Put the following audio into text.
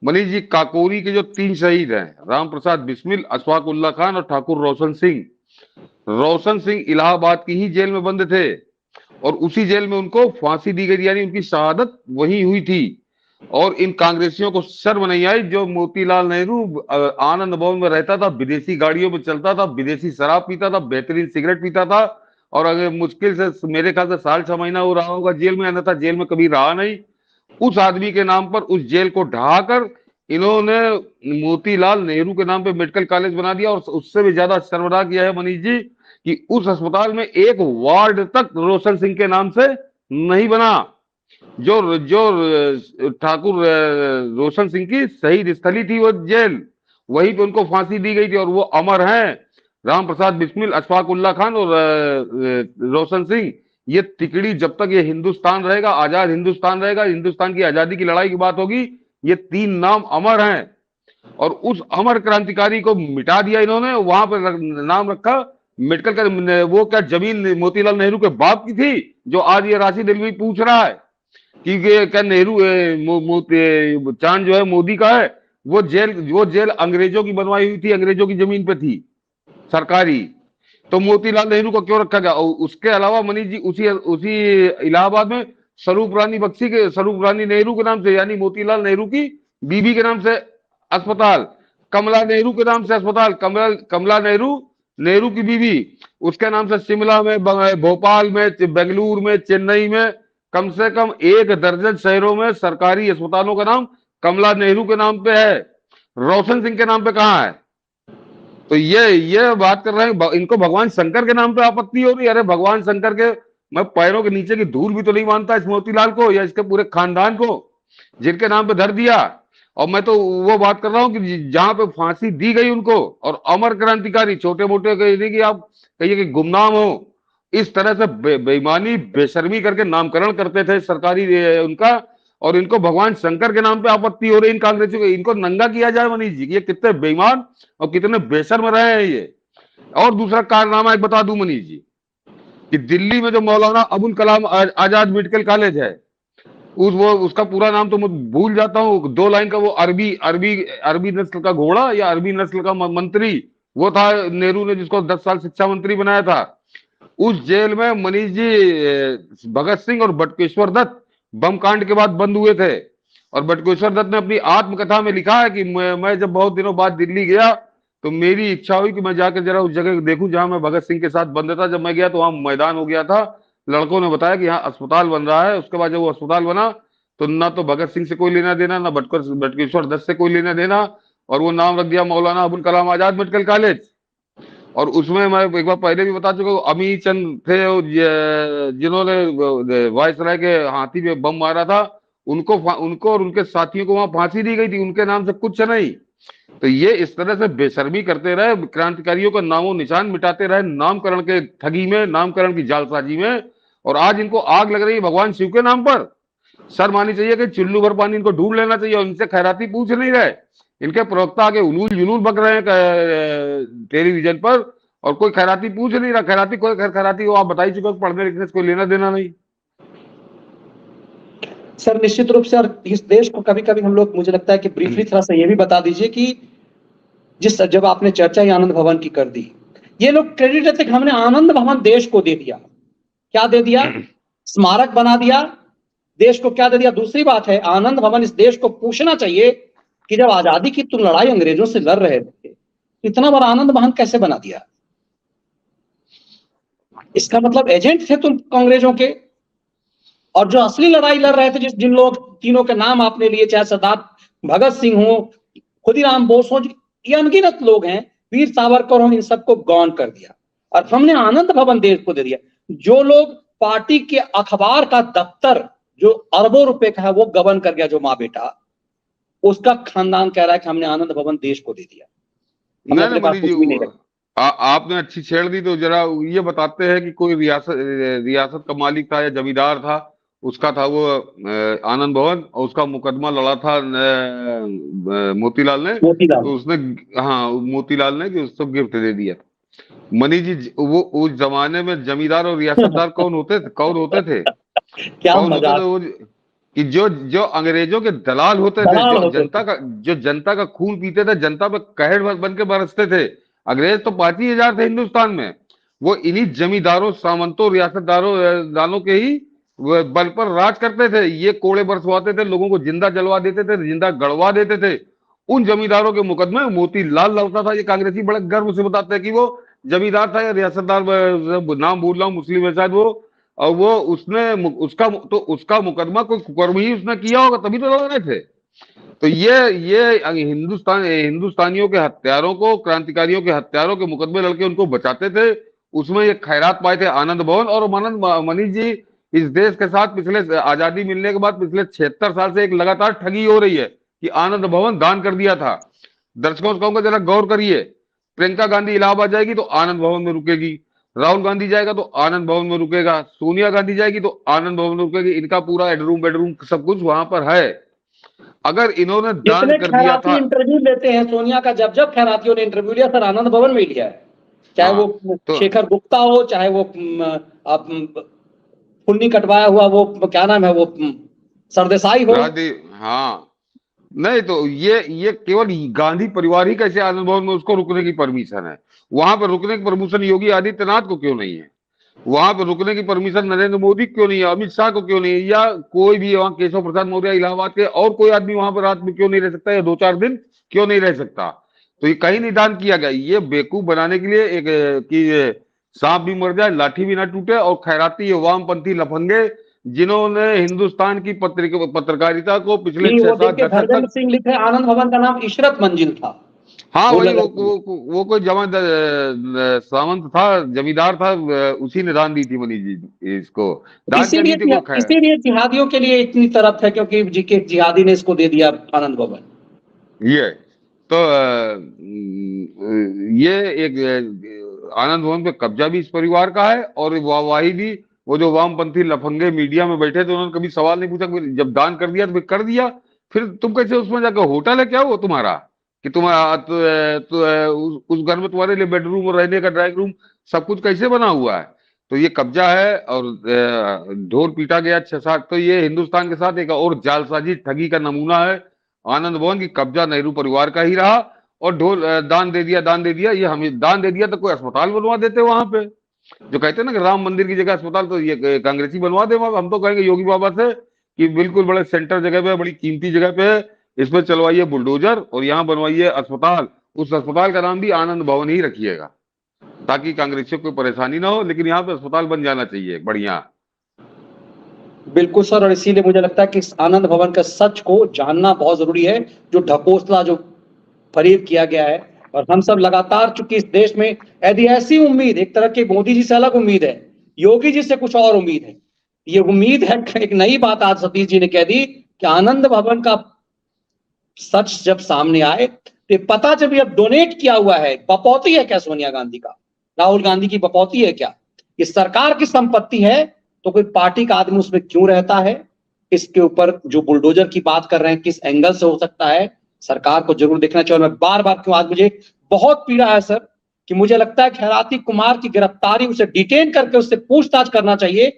मनीष जी, काकोरी के जो 3 शहीद हैं, राम प्रसाद बिस्मिल, अशफाक उल्ला खान और ठाकुर रोशन सिंह। रोशन सिंह इलाहाबाद की ही जेल में बंद थे और उसी जेल में उनको फांसी दी गई, यानी उनकी शहादत वही हुई थी। और इन कांग्रेसियों को शर्म नहीं आई जो मोतीलाल नेहरू आनंद भवन में रहता था, विदेशी गाड़ियों में चलता था, विदेशी शराब पीता था, बेहतरीन सिगरेट पीता था। और अगर मुश्किल से मेरे ख्याल से साल 6 महीना हो रहा होगा जेल में, अन्यथा जेल में कभी रहा नहीं। उस आदमी के नाम पर उस जेल को ढहाकर इन्होंने मोतीलाल नेहरू के नाम पे मेडिकल कॉलेज बना दिया। और उससे भी ज्यादा शर्मनाक यह है मनीष जी कि उस अस्पताल में एक वार्ड तक रोशन सिंह के नाम से नहीं बना। जो जो ठाकुर रोशन सिंह की शहीद स्थली थी वो जेल, वहीं पे उनको फांसी दी गई थी और वो अमर हैं। राम प्रसाद बिस्मिल, अशफाक उल्ला खान और रोशन सिंह, ये तिकड़ी जब तक ये हिंदुस्तान रहेगा, आजाद हिंदुस्तान रहेगा, हिंदुस्तान की आजादी की लड़ाई की बात होगी, ये 3 नाम अमर हैं। और उस अमर क्रांतिकारी को मिटा दिया इन्होंने। वहां पर नाम रखा मेडिकल का, वो क्या जमीन मोतीलाल नेहरू के बाप की थी जो आज ये राशि दिल्ली पूछ रहा है कि क्या नेहरू चांद जो है मोदी का है। वो जेल अंग्रेजों की बनवाई हुई थी, अंग्रेजों की जमीन पे थी, सरकारी। तो मोतीलाल नेहरू को क्यों रखा गया? और उसके अलावा मनीष जी, उसी उसी इलाहाबाद में स्वरूप रानी नेहरू के नाम से, यानी मोतीलाल नेहरू की बीबी के नाम से अस्पताल, कमला नेहरू के नाम से अस्पताल, कमला नेहरू, नेहरू की बीबी, उसके नाम से शिमला में, भोपाल में, बेंगलुरु में, चेन्नई में, कम से कम 1 दर्जन शहरों में सरकारी अस्पतालों का नाम कमला नेहरू के नाम पे है। रोशन सिंह के नाम पे कहाँ है? तो ये बात कर रहे हैं इनको भगवान शंकर के नाम पे आपत्ति हो रही है। अरे भगवान शंकर के मैं पैरों के नीचे की धूल भी तो नहीं मानता इस मोतीलाल को या इसके पूरे खानदान को, जिनके नाम पे धर दिया। और मैं तो वो बात कर रहा हूं कि जहां पे फांसी दी गई उनको, और अमर क्रांतिकारी, छोटे मोटे नहीं कि आप कहिए कि गुमनाम हो, इस तरह से बेईमानी बेशर्मी करके नामकरण करते थे सरकारी उनका। और इनको भगवान शंकर के नाम पे आपत्ति हो रही इन कांग्रेसियों को। इनको नंगा किया जाए मनीष जी, ये कितने बेईमान और कितने बेशर्म रहे हैं ये। और दूसरा कारनामा एक बता दूं मनीष जी, कि दिल्ली में जो मौलाना अबुल कलाम आजाद मेडिकल कॉलेज है, उसका पूरा नाम तो मैं भूल जाता हूँ, 2 लाइन का, वो अरबी अरबी अरबी नस्ल का घोड़ा या अरबी नस्ल का मंत्री, वो था नेहरू ने जिसको 10 साल शिक्षा मंत्री बनाया था। उस जेल में मनीष जी भगत सिंह और बटुकेश्वर दत्त बम कांड के बाद बंद हुए थे। और बटुकेश्वर दत्त ने अपनी आत्मकथा में लिखा है कि मैं जब बहुत दिनों बाद दिल्ली गया तो मेरी इच्छा हुई कि मैं जाकर जरा उस जगह देखूं जहां मैं भगत सिंह के साथ बंद था। जब मैं गया तो वहां मैदान हो गया था, लड़कों ने बताया कि यहाँ अस्पताल बन रहा है। उसके बाद जब वो अस्पताल बना तो ना तो भगत सिंह से कोई लेना देना, ना बटुकेश्वर दत्त से कोई लेना देना, और वो नाम रख दिया मौलाना अबुल कलाम आजाद मेडिकल कॉलेज। और उसमें मैं एक बार पहले भी बता चुका हूँ, अमीर चंद थे जिन्होंने वायसराय के हाथी पे बम मारा था, उनको उनको और उनके साथियों को वहां फांसी दी गई थी, उनके नाम से कुछ नहीं। तो ये इस तरह से बेशर्मी करते रहे, क्रांतिकारियों का नामो निशान मिटाते रहे, नामकरण के ठगी में, नामकरण की जालसाजी में। और आज इनको आग लग रही है भगवान शिव के नाम पर। शर्म आनी चाहिए कि चुल्लू भर पानी इनको ढूंढ लेना चाहिए। उनसे खैराती पूछ नहीं रहे, इनके प्रवक्ता आगे उलूल जुलूल बक रहे हैं टेलीविजन पर, और कोई खैराती पूछ नहीं रहा। खैराती कोई खैराती हो, आप बता ही चुके, पढ़ने लिखने से कोई लेना देना नहीं। सर निश्चित रूप से, और इस देश को कभी कभी हम लोग, मुझे लगता है कि ब्रीफली थोड़ा सा ये भी बता दीजिए कि जब आपने चर्चा ही आनंद भवन की कर दी, ये लोग क्रेडिट देते कि हमने आनंद भवन देश को दे दिया। क्या दे दिया? स्मारक बना दिया। देश को क्या दे दिया? दूसरी बात है, आनंद भवन इस देश को पूछना चाहिए कि जब आजादी की तुम लड़ाई अंग्रेजों से लड़ रहे थे, इतना बड़ा आनंद भवन कैसे बना दिया? इसका मतलब एजेंट थे तुम अंग्रेजों के। और जो असली लड़ाई लड़ रहे थे, जिन लोग तीनों के नाम आपने लिए, चाहे सरदार भगत सिंह हो, खुदीराम बोस हो, ये अनगिनत लोग हैं, वीर सावरकर हो, इन सबको गौन कर दिया। और हमने आनंद भवन देश को दे दिया। जो लोग पार्टी के अखबार का दफ्तर जो अरबों रुपए का है वो गबन कर गया, जो माँ बेटा, उसका खानदान कह रहा है कि हमने आनंद भवन देश को दे दिया। आपने अच्छी छेड़ दी। तो जरा ये बताते हैं कि कोई रियासत का मालिक था या जमींदार था, उसका था वो आनंद भवन, और उसका मुकदमा लड़ा था मोतीलाल ने। तो उसने, हाँ, मोतीलाल ने, कि उसको गिफ्ट दे दिया। मनी जी, वो उस जमाने में जमींदार और रियासतदार कौन होते थे? क्या मजाक। कि जो जो अंग्रेजों के दलाल होते थे, दलाल जो होते थे। जनता का खून पीते थे, जनता पे कहर बन के बरसते थे। अंग्रेज तो 5,000 थे हिंदुस्तान में। वो इन्हीं जमींदारों, सामंतों, रियासतदारों दानों के ही वो बल पर राज करते थे। ये कोड़े बरसवाते थे, लोगों को जिंदा जलवा देते थे, जिंदा गड़वा देते थे। उन जमींदारों के मुकदमे में मोतीलाल लड़ता था। ये कांग्रेसी बड़े गर्व से बताते हैं कि वो जमींदार था या रियासतदार, नाम भूल रहा हूँ, मुस्लिम है शायद वो। और वो उसका मुकदमा कोई कुकर्म ही उसने किया होगा, तभी तो लड़ रहे थे। तो ये हिंदुस्तानियों के हत्यारों को, क्रांतिकारियों के हत्यारों के मुकदमे लड़के उनको बचाते थे। उसमें ये खैरात पाए थे आनंद भवन। और मनीष जी, इस देश के साथ पिछले आजादी मिलने के बाद पिछले 76 साल से एक लगातार ठगी हो रही है कि आनंद भवन दान कर दिया था। दर्शकों से कहूंगा जरा गौर करिए। प्रियंका गांधी इलाहाबाद जाएगी तो आनंद भवन में रुकेगी, राहुल गांधी जाएगा तो आनंद भवन में रुकेगा, सोनिया गांधी जाएगी तो आनंद भवन में रुकेगी। इनका पूरा हेडरूम बेडरूम सब कुछ वहां पर है। अगर इन्होंने दान जितने कर दिया खैराती था। इंटरव्यू लेते हैं सोनिया का, जब जब खैरातियों ने इंटरव्यू लिया सर, आनंद भवन में लिया है। चाहे हाँ, वो तो शेखर गुप्ता हो, चाहे वो फुन्नी कटवाया हुआ वो क्या नाम है वो सरदेसाई हो। हाँ, नहीं तो ये केवल गांधी परिवार ही कैसे आनंद भवन में उसको रुकने की परमिशन है। वहां पर रुकने की परमिशन योगी आदित्यनाथ को क्यों नहीं है? वहां पर रुकने की परमिशन नरेंद्र मोदी क्यों नहीं है? अमित शाह को क्यों नहीं है? या कोई भी वहां केशव प्रसाद मौर्य इलाहाबाद के और कोई आदमी वहां पर रात में क्यों नहीं रह सकता, या 2-4 दिन क्यों नहीं रह सकता? तो ये कहीं नहीं दान किया गया। ये बेवकूफ बनाने के लिए एक कि सांप भी मर जाए लाठी भी ना टूटे। और खैराती ये वामपंथी लफंगे जिन्होंने हिंदुस्तान की पत्रकारिता को पिछले नहीं, वो 6-7 देखिए दशक धर्मेंद्र तक। सिंह लिखे आनंद भवन का नाम इशरत मंजिल था। हाँ, वो वही लगा वो कोई सामंत था, जमींदार था, उसी ने दान दी थी मनीष जी इसको। दान क्या दी थी कोई खैर। इसीलिए जिहादियों के लिए इतनी तरफ है, क्योंकि जी के जिहादी ने इसको दे दिया आनंद भवन। ये तो ये एक आनंद भवन पे कब्जा भी इस परिवार का है। और वाहवाही भी। वो जो वामपंथी लफंगे मीडिया में बैठे थे, उन्होंने कभी सवाल नहीं पूछा कि जब दान कर दिया तो फिर कर दिया, फिर तुम कैसे उसमें जाकर, होटल है क्या वो तुम्हारा कि तुम्हारा उस घर में तुम्हारे लिए बेडरूम और रहने का ड्राइंग रूम सब कुछ कैसे बना हुआ है? तो ये कब्जा है। और ढोर पीटा गया 6-7। तो ये हिंदुस्तान के साथ एक और जालसाजी ठगी का नमूना है। आनंद भवन की कब्जा नेहरू परिवार का ही रहा। और ढोल दान दे दिया, दान दे दिया। ये हमें दान दे दिया तो कोई अस्पताल बनवा देते वहां पे। जो कहते हैं ना कि राम मंदिर की जगह अस्पताल, तो ये कांग्रेसी बनवा दे वहां। हम तो कहेंगे योगी बाबा से कि बिल्कुल बड़े सेंटर जगह पे, बड़ी कीमती जगह पे है, इसमें चलवाइए बुलडोजर और यहाँ बनवाइए अस्पताल। उस अस्पताल का नाम भी आनंद भवन ही रखिएगा, ताकि कांग्रेसियों को परेशानी ना हो। लेकिन यहाँ पे अस्पताल बन जाना चाहिए बढ़िया। बिल्कुल सर, और इसीलिए मुझे लगता है कि इस आनंद भवन का सच को जानना बहुत जरूरी है। जो ढकोसला जो फरेब किया गया है, और हम सब लगातार, चूंकि इस देश में यदि ऐसी उम्मीद, एक तरह की मोदी जी से अलग उम्मीद है, योगी जी से कुछ और उम्मीद है। ये उम्मीद है, एक नई बात आज सतीश जी ने कह दी कि आनंद भवन का सच जब सामने आए तो पता जब ये डोनेट किया हुआ है, बपौती है क्या सोनिया गांधी का, राहुल गांधी की बपौती है क्या, ये सरकार की संपत्ति है, तो कोई पार्टी का आदमी उसमें क्यों रहता है? इसके ऊपर जो बुलडोजर की बात कर रहे हैं, किस एंगल से हो सकता है, सरकार को जरूर देखना चाहिए। और मैं बार बार क्यों, आज मुझे बहुत पीड़ा है सर कि मुझे लगता है खैराती कुमार की गिरफ्तारी, उसे डिटेन करके उससे पूछताछ करना चाहिए।